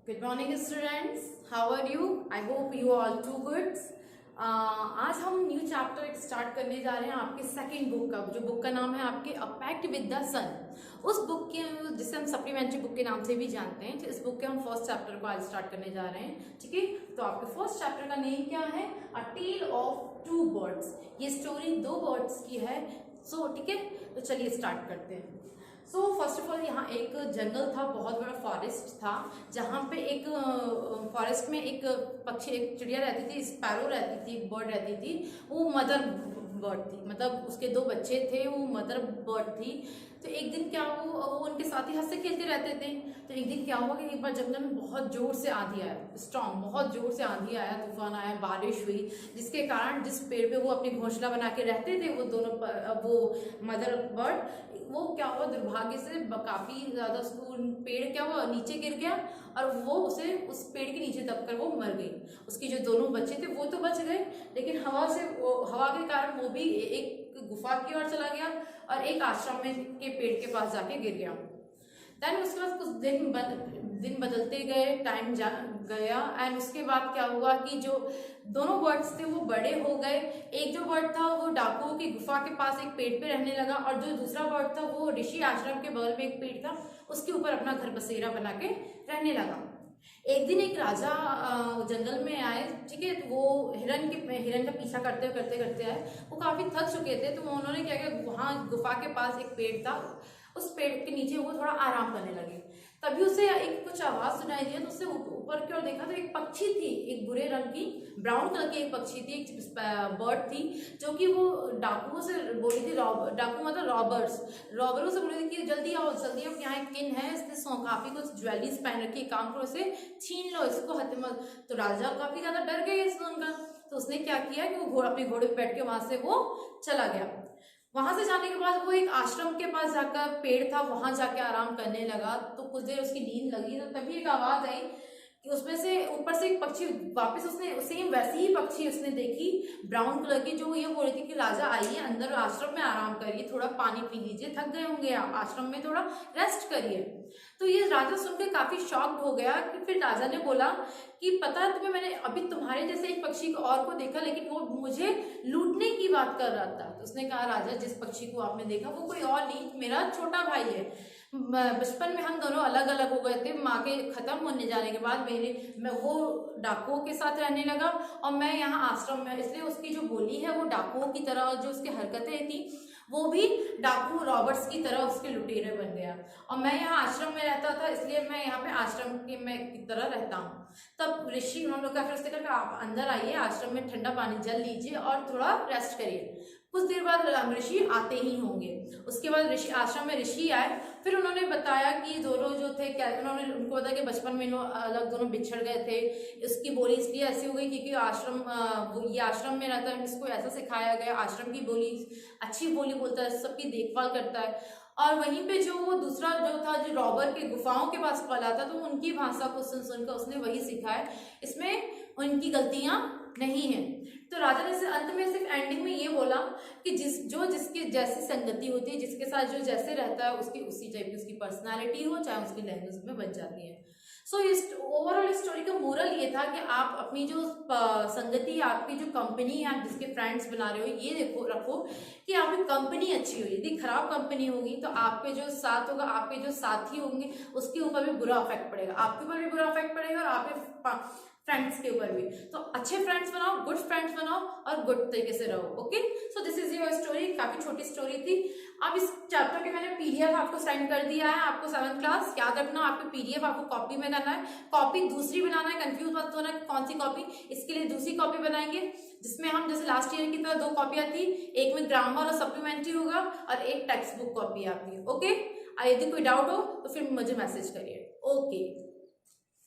Good morning students, how are you? I hope you are all too good. आज हम new chapter start करने जा रहे हैं आपके सेकंड बुक का, जो बुक का नाम है आपके अ पैक्ट विद द सन। उस बुक के जिसे हम सप्लीमेंट्री बुक के नाम से भी जानते हैं, तो इस बुक के हम फर्स्ट चैप्टर को आज स्टार्ट करने जा रहे हैं। ठीक है, तो आपके फर्स्ट चैप्टर का नेम क्या है? अ टेल ऑफ टू बर्ड्स। ये स्टोरी दो बर्ड्स की है। ठीक है, तो चलिए स्टार्ट करते हैं। फर्स्ट ऑफ ऑल यहाँ एक जंगल था, बहुत बड़ा फॉरेस्ट था, जहाँ पे एक फॉरेस्ट में एक पक्षी, एक चिड़िया रहती थी, स्पैरो रहती थी, एक बर्ड रहती थी। वो मदर बर्ड थी, मतलब उसके दो बच्चे थे, वो मदर बर्ड थी। तो एक दिन क्या वो उनके साथ ही हंसते खेलते रहते थे। तो एक दिन क्या हुआ कि एक बार जंगल में बहुत जोर से आंधी आया, स्ट्रॉन्ग, बहुत जोर से आंधी आया, तूफान आया, बारिश हुई, जिसके कारण जिस पेड़ पे वो अपनी घोंसला बना के रहते थे, वो दोनों वो मदर बर्ड, वो क्या हुआ, दुर्भाग्य से काफी ज्यादा उसको पेड़ क्या हुआ, नीचे गिर गया और वो उसे उस पेड़ के नीचे दबकर वो मर गई। उसके जो दोनों बच्चे थे वो तो बच गए, लेकिन हवा के कारण वो भी एक गुफा की ओर चला गया और एक आश्रम में के पेड़ के पास जाके गिर गया। देन उसके बाद कुछ दिन बदलते गए, टाइम गया, एंड उसके बाद क्या हुआ कि जो दोनों बर्ड्स थे वो बड़े हो गए। एक जो बर्ड था वो डाकुओं की गुफा के पास एक पेड़ पे रहने लगा, और जो दूसरा बर्ड था वो ऋषि आश्रम के बगल में एक पेड़ था, उसके ऊपर अपना घर बसेरा बना के रहने लगा। एक दिन एक राजा जंगल में आए, ठीक है, तो वो हिरन का पीछा करते करते आए। वो काफी थक चुके थे, तो उन्होंने क्या किया, वहां गुफा के पास एक पेड़ था, उस पेड़ के नीचे वो थोड़ा आराम करने लगे। तभी उसे एक कुछ आवाज सुनाई दिया, तो उससे ऊपर की ओर देखा तो एक पक्षी थी, एक भूरे रंग की, ब्राउन कलर की एक पक्षी थी, एक बर्ड थी, जो कि वो डाकुओं से बोली थी, डाकू मतलब रॉबरों से बोली थी कि जल्दी आओ यहाँ एक किन है, इसने काफी कुछ ज्वेलरीज पहन रखी है, काम करो, इसे छीन लो, इसको हत्या मत। तो राजा काफी ज्यादा डर गए सुनकर, तो उसने क्या किया कि वो अपने घोड़े पे बैठ के वहां से वो चला गया। वहां से जाने के बाद वो एक आश्रम के पास जाकर, पेड़ था, वहां जाके आराम करने लगा। तो कुछ देर उसकी नींद लगी, तो तभी एक आवाज आई कि उसमें से ऊपर से एक पक्षी, वापस उसने सेम वैसी ही पक्षी उसने देखी, ब्राउन कलर की, जो ये बोल रही थी कि राजा आइए अंदर आश्रम में आराम करिए, थोड़ा पानी पी लीजिए, थक गए होंगे आप, आश्रम में थोड़ा रेस्ट करिए। तो ये राजा सुनकर काफी शॉक्ड हो गया। कि फिर राजा ने बोला कि पता है तुम्हें, मैंने अभी तुम्हारे जैसे एक पक्षी को और को देखा, लेकिन वो मुझे लूटने की बात कर रहा था। तो उसने कहा, राजा जिस पक्षी को आपने देखा वो कोई और नहीं, मेरा छोटा भाई है। बचपन में हम दोनों अलग अलग हो गए थे, माँ के खत्म होने जाने के बाद मैं वो डाकुओं के साथ रहने लगा, और मैं यहाँ आश्रम में, इसलिए उसकी जो बोली है वो डाकुओं की तरह, जो उसकी हरकतें थी वो भी डाकू रॉबर्ट्स की तरह उसके लुटेरे बन गया। और मैं यहाँ आश्रम में रहता था, इसलिए मैं यहाँ पे आश्रम के में की तरह रहता हूँ। तब ऋषि उन्होंने कहा, फिर उसने कहा आप अंदर आइए, आश्रम में ठंडा पानी जल लीजिए और थोड़ा रेस्ट करिए। कुछ देर बाद ऋषि आते ही होंगे। उसके बाद ऋषि आश्रम में ऋषि आए, फिर उन्होंने बताया कि दोनों जो थे, क्या उन्होंने उनको बताया कि बचपन में लोग अलग दोनों बिछड़ गए थे, इसकी बोली इसलिए ऐसी हो गई क्योंकि ये आश्रम में रहता है, इसको ऐसा सिखाया गया, आश्रम की बोली अच्छी बोली बोलता है, सबकी देखभाल करता है। और वहीं पे जो वो दूसरा जो था, जो रॉबर के गुफाओं के पास पला था, तो उनकी भाषा को सुनकर उसने वही सीखा है, इसमें उनकी गलतियां नहीं है। तो राजा ने अंत में सिर्फ एंडिंग में ये बोला कि जिसकी जैसी संगति होती है, जिसके साथ जो जैसे रहता है, उसकी उसी टाइप की उसकी पर्सनालिटी हो, चाहे उसकी लैंग्वेज में बन जाती है। इस ओवरऑल स्टोरी का मोरल ये था कि आप अपनी जो संगति, आपकी जो कंपनी है, आप जिसके फ्रेंड्स बना रहे हो, ये रखो कि आपकी कंपनी अच्छी हो। यदि खराब कंपनी होगी तो आपके जो साथ होगा, आपके जो साथी होंगे, उसके ऊपर भी बुरा इफेक्ट पड़ेगा, आपके ऊपर भी बुरा इफेक्ट पड़ेगा, और आपके फ्रेंड्स के ऊपर भी। तो अच्छे फ्रेंड्स बनाओ, गुड फ्रेंड्स बनाओ, और गुड तरीके से रहो। Okay, so this is your story. काफी छोटी स्टोरी थी। अब इस चैप्टर के मैंने पीडीएफ आपको सेंड कर दिया है। आपको 7th क्लास क्या करना, आपको पीडीएफ आपको कॉपी में करना है, कॉपी दूसरी बनाना है, कंफ्यूज मत होना कौन सी कॉपी। इसके लिए दूसरी कॉपी बनाएंगे, जिसमें हम जैसे लास्ट ईयर की तरह 2 कॉपियां थी, एक में ग्रामर और सप्लीमेंट्री होगा, और एक टेक्स्ट बुक कॉपी आपकी। ओके, यदि कोई डाउट हो तो फिर मुझे मैसेज करिए। ओके।